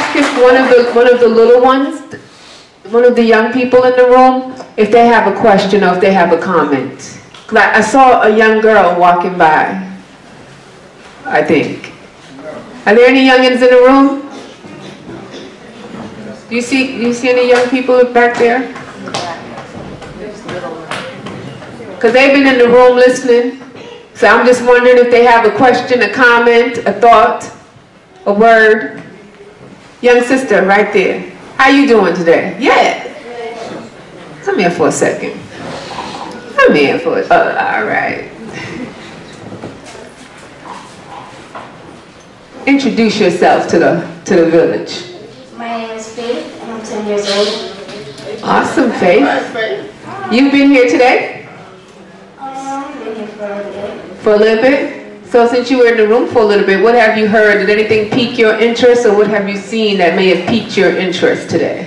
ask if one of the little ones, one of the young people in the room, if they have a question or if they have a comment? I saw a young girl walking by, I think. Are there any youngins in the room? Do you see any young people back there? Because they've been in the room listening. So I'm just wondering if they have a question, a comment, a thought, a word. Young sister, right there. How you doing today? Yeah. Come here for a second. Come here for it. All right. Introduce yourself to the village. My name is Faith, and I'm 10 years old. Awesome, Faith. You've been here today? I've been here for a little bit. For a little bit? So since you were in the room for a little bit, what have you heard? Did anything pique your interest, or what have you seen that may have piqued your interest today?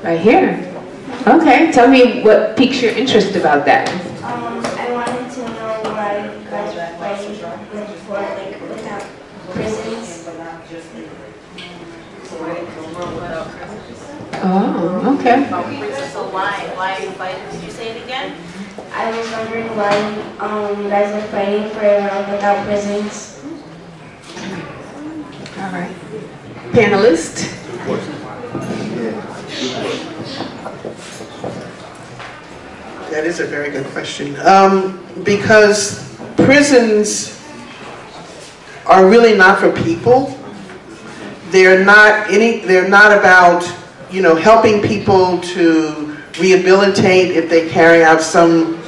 Right here. Okay, tell me what piques your interest about that. I wanted to know why you guys are fighting for, like, without prisons. Oh, okay. So why are you fighting? Did you say it again? I was wondering why you guys are fighting for without prisons. All right. Panelist. That is a very good question. Because prisons are really not for people. They're not about, you know, helping people to rehabilitate if they carry out some,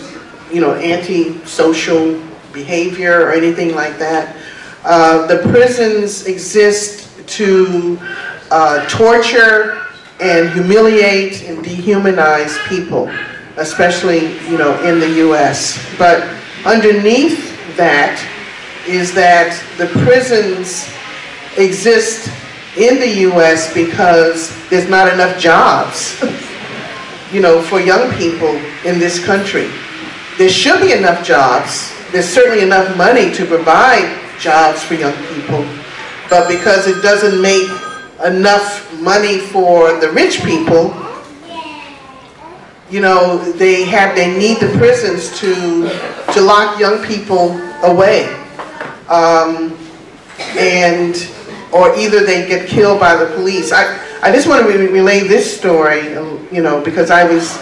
you know, anti-social behavior or anything like that. The prisons exist to torture and humiliate and dehumanize people, especially, you know, in the U.S. But underneath that is that the prisons exist in the U.S. because there's not enough jobs, you know, for young people in this country. There should be enough jobs. There's certainly enough money to provide jobs for young people, but because it doesn't make enough money for the rich people, you know, they need the prisons to lock young people away, or either they get killed by the police. I just want to relay this story, you know, because I was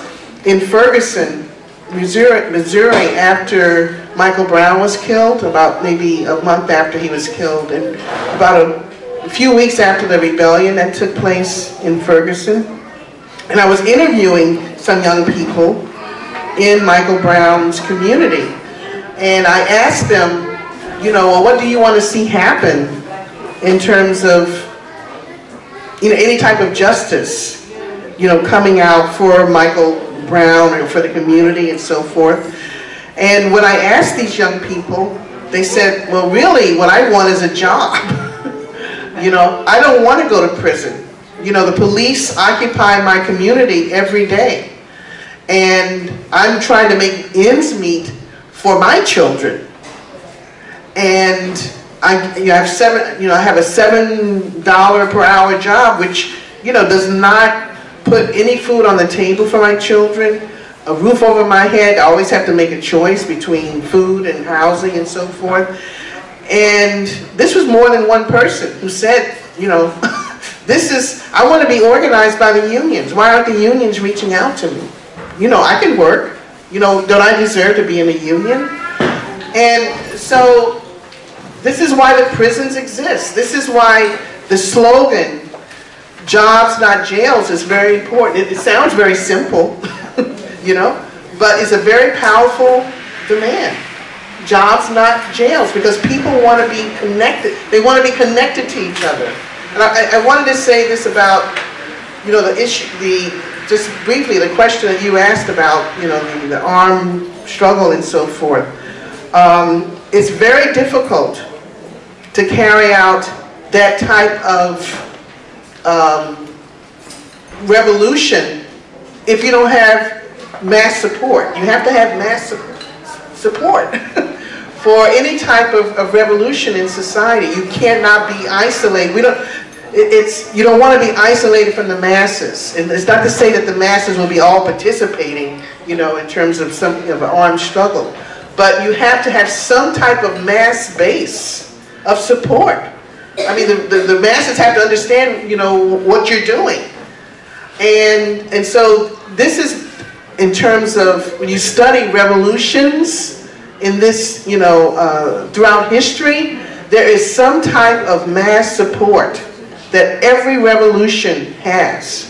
in Ferguson, Missouri after Michael Brown was killed, about maybe a month after he was killed, and about a few weeks after the rebellion that took place in Ferguson. And I was interviewing some young people in Michael Brown's community. And I asked them, you know, well, what do you want to see happen in terms of, you know, any type of justice, you know, coming out for Michael Brown or for the community and so forth. And when I asked these young people, they said, well, really, what I want is a job. You know, I don't want to go to prison. You know, the police occupy my community every day. And I'm trying to make ends meet for my children. And I have a $7 per hour job, which, you know, does not put any food on the table for my children, a roof over my head. I always have to make a choice between food and housing and so forth. And this was more than one person who said, you know, I want to be organized by the unions. Why aren't the unions reaching out to me? You know, I can work. You know, don't I deserve to be in a union? And so this is why the prisons exist. This is why the slogan, jobs not jails, is very important. It sounds very simple, you know, but it's a very powerful demand. Jobs not jails, because people want to be connected. They want to be connected to each other. And I wanted to say this about, you know, the issue, just briefly, the question that you asked about, you know, the armed struggle and so forth. It's very difficult to carry out that type of revolution if you don't have mass support. You have to have mass support for any type of revolution in society, you cannot be isolated. You don't want to be isolated from the masses. And it's not to say that the masses will be all participating, you know, in terms of an armed struggle. But you have to have some type of mass base of support. I mean, the masses have to understand, you know, what you're doing. And so this is in terms of, when you study revolutions in this, you know, throughout history, there is some type of mass support that every revolution has.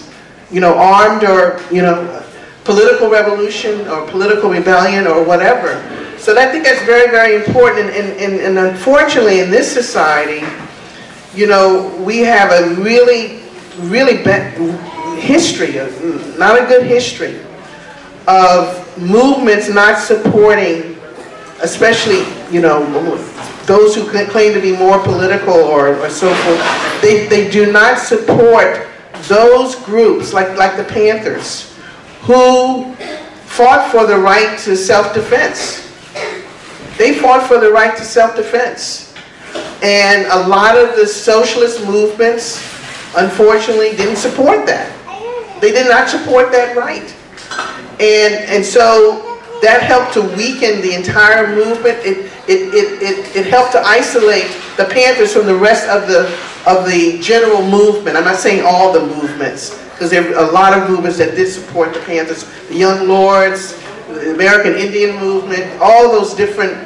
You know, armed or, you know, political revolution or political rebellion or whatever. So I think that's very, very important. And unfortunately, in this society, you know, we have a really, really bad history, not a good history, of movements not supporting, especially, you know, those who claim to be more political or so forth. They do not support those groups, like the Panthers, who fought for the right to self-defense. They fought for the right to self-defense. And a lot of the socialist movements, unfortunately, didn't support that. They did not support that right. And so that helped to weaken the entire movement. It helped to isolate the Panthers from the rest of the general movement. I'm not saying all the movements, because there are a lot of movements that did support the Panthers. The Young Lords, the American Indian movement, all those different,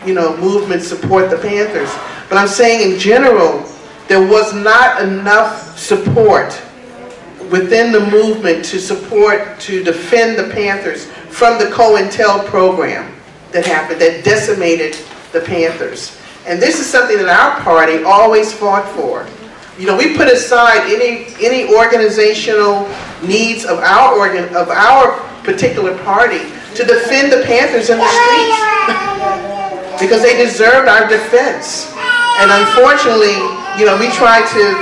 you know, movements support the Panthers. But I'm saying in general, there was not enough support within the movement to support, to defend the Panthers from the COINTEL program that happened, that decimated the Panthers. And this is something that our party always fought for. You know, we put aside any organizational needs of our particular party to defend the Panthers in the streets because they deserved our defense. And unfortunately, you know, we try to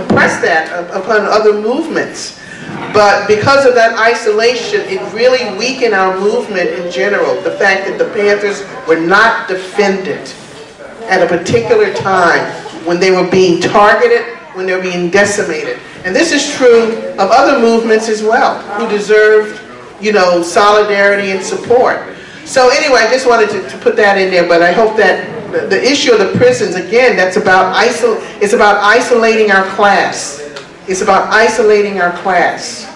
press that upon other movements. But because of that isolation, it really weakened our movement in general. The fact that the Panthers were not defended at a particular time when they were being targeted, when they were being decimated. And this is true of other movements as well, who deserved, you know, solidarity and support. So anyway, I just wanted to put that in there, but I hope that the issue of the prisons, again, it's about isolating our class. It's about isolating our class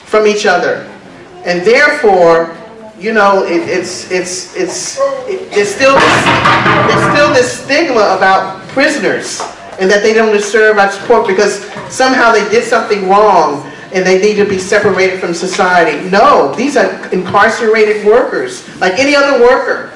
from each other. And therefore, you know, there's still this stigma about prisoners and that they don't deserve our support because somehow they did something wrong and they need to be separated from society. No, these are incarcerated workers, like any other worker,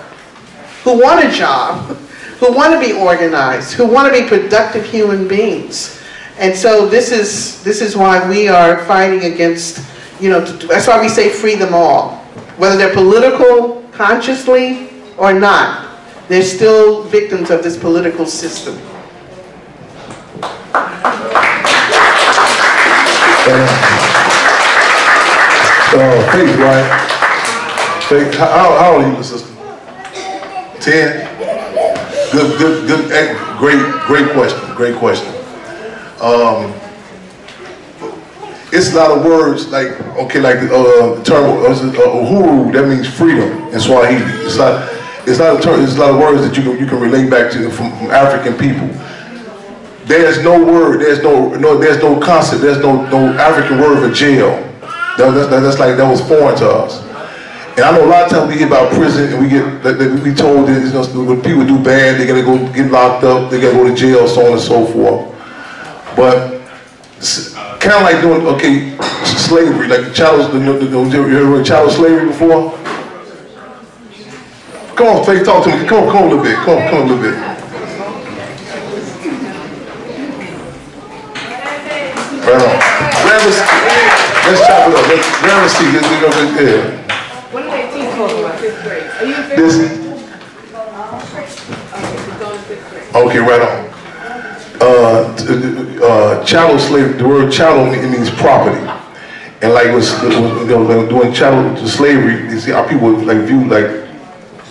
who want a job, who want to be organized, who want to be productive human beings. And so this is why we are fighting against, you know, that's why we say free them all. Whether they're political, consciously, or not, they're still victims of this political system. Faith, right? Faith, how old are you, sister? 10? Good, great question. It's a lot of words, like, okay, like the term uhuru, that means freedom in Swahili. It's not a term, it's a lot of words that you can relate back to from African people. There's no word, there's no concept, there's no African word for jail. That was foreign to us. And I know a lot of times we hear about prison and we told that, you know, when people do bad, they gotta go get locked up, they gotta go to jail, so on and so forth. But kind of like doing, okay, slavery, like chattel, you ever heard chattel slavery before? Come on, Faith, talk to me. Come on a little bit. Come on a little bit. Right on. Let's chop it up. Grab a seat. Let's go there. What do they teach about 5th grade? Are you in 5th grade? Okay, right on. Chattel slavery, the word chattel means property. And like when doing chattel to slavery, you see how people like view like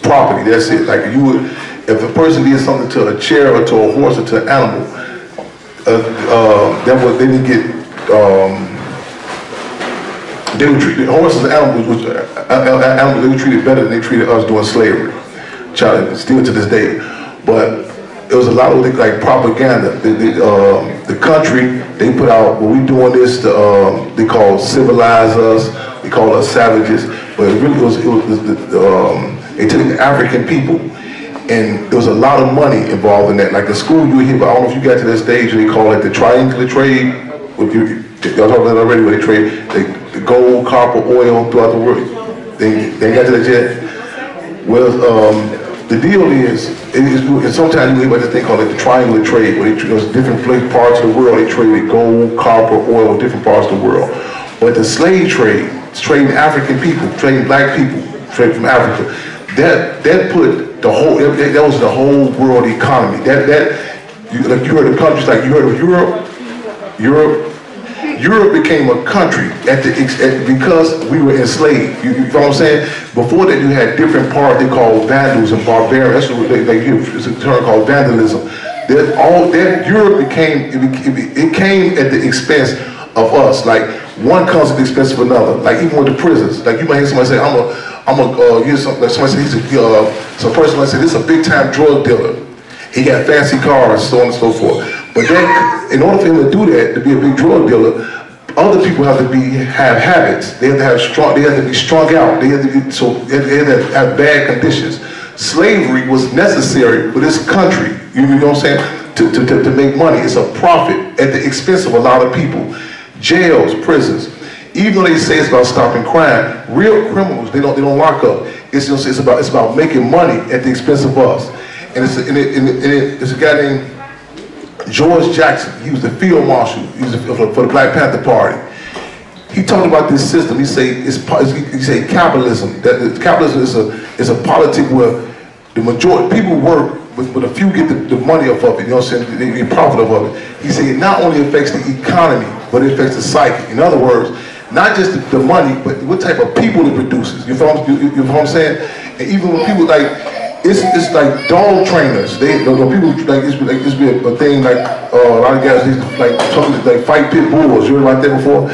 property. That's it. Like you would, if a person did something to a chair or to a horse or to an animal, they didn't get. They were treated, horses and animals, they were treated better than they treated us during slavery. Still to this day. But it was a lot of like propaganda. The country, they put out, well, we doing this, they call civilize us, they call us savages, but it really was they took the African people, and there was a lot of money involved in that. Like the school you hear, but I don't know if you got to that stage where they call it the triangular trade. Y'all talking about that already, where they trade the gold, copper, oil throughout the world. They ain't got to that yet. Well, the deal is, sometimes you hear about this thing called the triangular trade, where there's different parts of the world, they traded gold, copper, oil in different parts of the world. But the slave trade, trading African people, trading black people, trading from Africa, that put the whole, that was the whole world economy. Like you heard of countries, like you heard of Europe became a country because we were enslaved. You know what I'm saying? Before that, you had different parts they called vandals and barbarians. That's what it's a term called vandalism. Europe became, it came at the expense of us. Like one comes at the expense of another. Like even with the prisons. Like you might hear somebody say, like somebody say some person might say, this is a big time drug dealer. He got fancy cars, so on and so forth. But then, in order for him to do that, to be a big drug dealer, other people have to have habits. They have to be strung out. They have to have bad conditions. Slavery was necessary for this country, you know what I'm saying, to make money. It's a profit at the expense of a lot of people. Jails, prisons. Even though they say it's about stopping crime, real criminals, they don't lock up. It's about making money at the expense of us. And it's a guy named George Jackson. He was the field marshal. He was for the Black Panther Party. He talked about this system. He say capitalism. That capitalism is a politic where the majority people work, but a few get the money off of it. You know what I'm saying? They profit off of it. He said it not only affects the economy, but it affects the psyche. In other words, not just the money, but what type of people it produces. You know what I'm saying? And even when people like. It's like dog trainers. People like it's be a thing like a lot of guys like fight pit bulls. You heard about that before?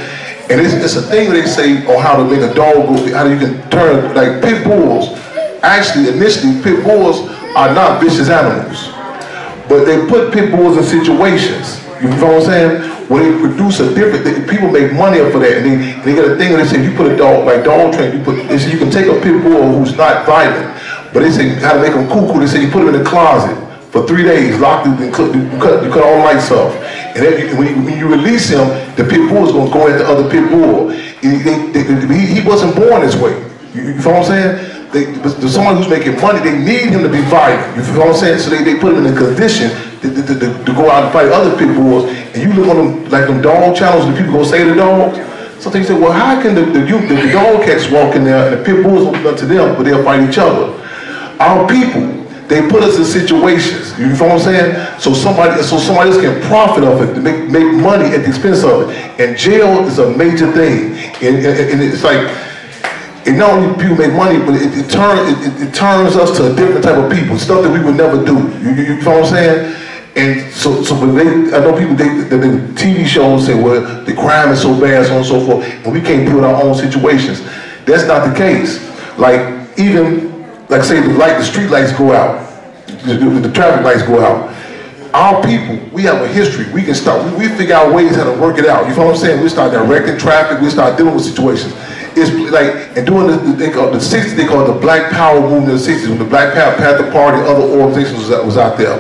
And it's a thing that they say on how to make a dog go. How you can turn like pit bulls. Actually, initially, pit bulls are not vicious animals, but they put pit bulls in situations. You know what I'm saying? Where they produce a different. People make money up for that, and they got a thing where they say you put a dog like dog train. They say you can take a pit bull who's not violent. But they say how to make them cuckoo. They say you put them in the closet for 3 days, locked in, and cut all the lights off. And then when you release him, the pit bull is going to go at the other pit bull. He wasn't born this way. You know what I'm saying? Someone who's making money, they need him to be violent. You know what I'm saying? So they put him in a condition to go out and fight other pit bulls. And you look on them like them dog channels, and people go say the dogs. Sometimes you say, well, how can the dog cats walk in there and the pit bulls will be up to them, but they'll fight each other? Our people, they put us in situations, you know what I'm saying? So somebody else can profit off it, to make money at the expense of it. And jail is a major thing. And it's like, and not only people make money, but it turns us to a different type of people, stuff that we would never do. You know what I'm saying? And so when I know people, the TV shows say, well, the crime is so bad, so on and so forth, and we can't build our own situations. That's not the case. Like, even, like say the street lights go out, the traffic lights go out. Our people, we have a history. We can start, we figure out ways how to work it out. You know what I'm saying? We start directing traffic, we start dealing with situations. It's like, and during the 60s, they call it the Black Power movement in the 60s, when the Black Panther Party and other organizations was out there.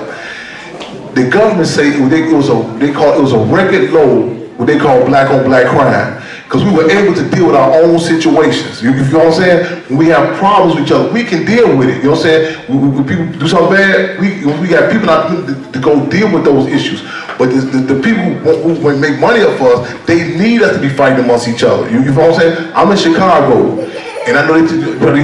The government say it was a record low, what they call black on black crime. Because we were able to deal with our own situations. You know what I'm saying? When we have problems with each other, we can deal with it. You know what I'm saying? When people do something bad, we got people not to go deal with those issues. But the people who make money up for us, they need us to be fighting amongst each other. You know what I'm saying? I'm in Chicago, and I know you probably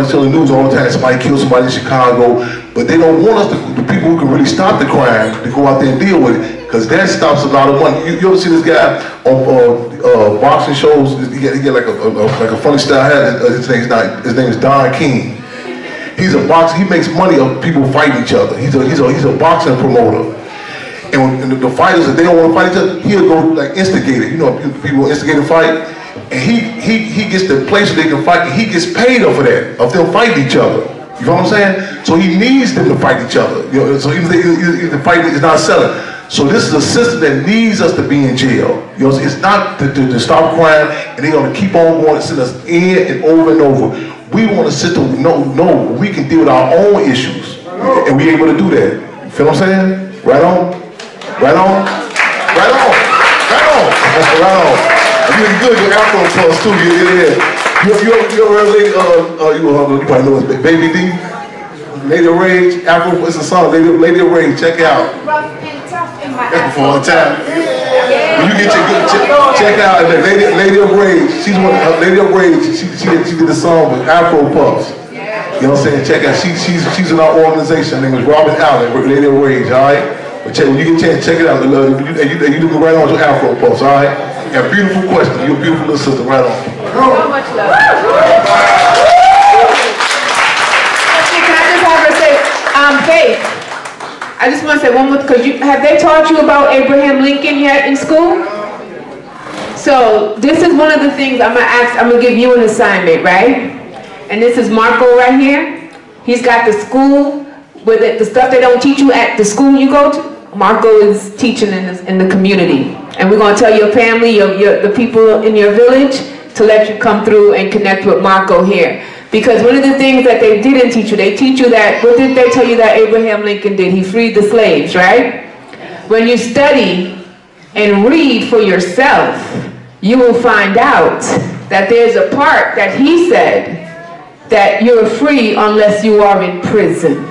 tell the news all the time, somebody killed somebody in Chicago, but they don't want us, the people who can really stop the crime, to go out there and deal with it. Because that stops a lot of money. You ever see this guy on boxing shows? He get like a funny style hat. His name is Don King. He's a boxer. He makes money of people fighting each other. He's a boxing promoter. And when the fighters, if they don't want to fight each other, he'll go like instigate it. You know, people instigate a fight, and he gets the place where they can fight, and he gets paid off of that, of them fighting each other. You know what I'm saying? So he needs them to fight each other. You know, so even if the fight is not selling. So this is a system that needs us to be in jail. You know, it's not to stop crime, and they're going to keep on going and send us in and over. We want a system we know we can deal with our own issues, and we able to do that. You feel what I'm saying? Right on. Right on. Right on. Right on. Right on. You're good. You're Afro Plus too. Yeah. You ever heard you probably know it's Baby D? Lady of Rage. Afro, it's a song. Lady of Rage. Check it out. Rough and tough in my That's before the time. When you check out Lady of Rage. She's one. Lady of Rage. She did the song with Afro Puffs. You know what I'm saying? Check out. She's in our organization. Her name is Robin Allen. Lady of Rage. All right. But when you get a chance, check it out. You do right on your Afro Puffs. All right. And beautiful question. You're a beautiful little sister. Right on. So much love. Can I just have her say, Faith, I just want to say one more, because have they taught you about Abraham Lincoln yet in school? So this is one of the things I'm gonna give you an assignment, right? And this is Marco right here. He's got the school, with the stuff they don't teach you at the school you go to. Marco is teaching in the community. And we're gonna tell your family, the people in your village, to let you come through and connect with Marco here. Because one of the things that they didn't teach you, they teach you that, what did they tell you that Abraham Lincoln did? He freed the slaves, right? When you study and read for yourself, you will find out that there's a part that he said that you're free unless you are in prison,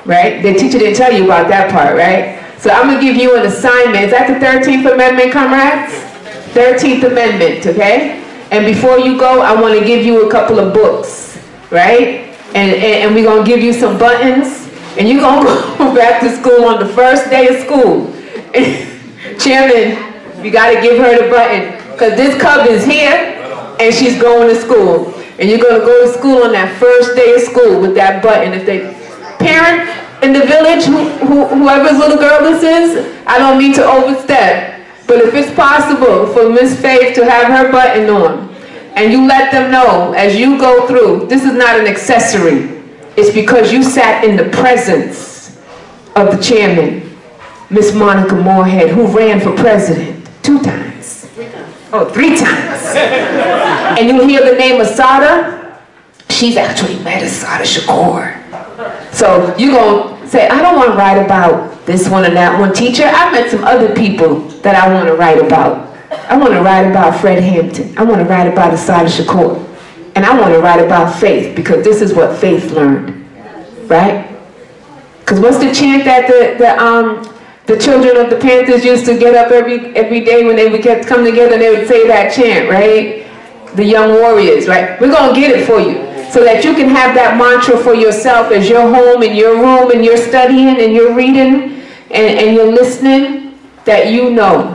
right? The teacher didn't tell you about that part, right? So I'm gonna give you an assignment. Is that the 13th Amendment, comrades? 13th Amendment, okay? And before you go, I want to give you a couple of books, right? And we're going to give you some buttons, and you're going to go back to school on the first day of school. Chairman, you got to give her the button, because this cub is here, and she's going to school. And you're going to go to school on that first day of school with that button. If they parent in the village, whoever's little girl this is, I don't mean to overstep. But if it's possible for Miss Faith to have her button on, and you let them know as you go through, this is not an accessory. It's because you sat in the presence of the chairman, Miss Monica Morehead, who ran for president 2 times. 3 times. And you'll hear the name Assata. She's actually met Assata Shakur. So you're going to say, I don't want to write about this one and that one. Teacher, I met some other people that I want to write about. I want to write about Fred Hampton. I want to write about Assata Shakur. And I want to write about Faith, because this is what Faith learned, right? Because what's the chant that the children of the Panthers used to get up every day when they would come together, and they would say that chant, right? The young warriors, right? We're going to get it for you, so that you can have that mantra for yourself as you're home in your room and you're studying and you're reading and you're listening, that you know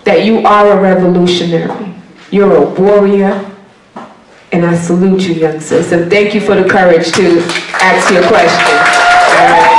that you are a revolutionary. You're a warrior. And I salute you, young sis. And thank you for the courage to ask your question. All right.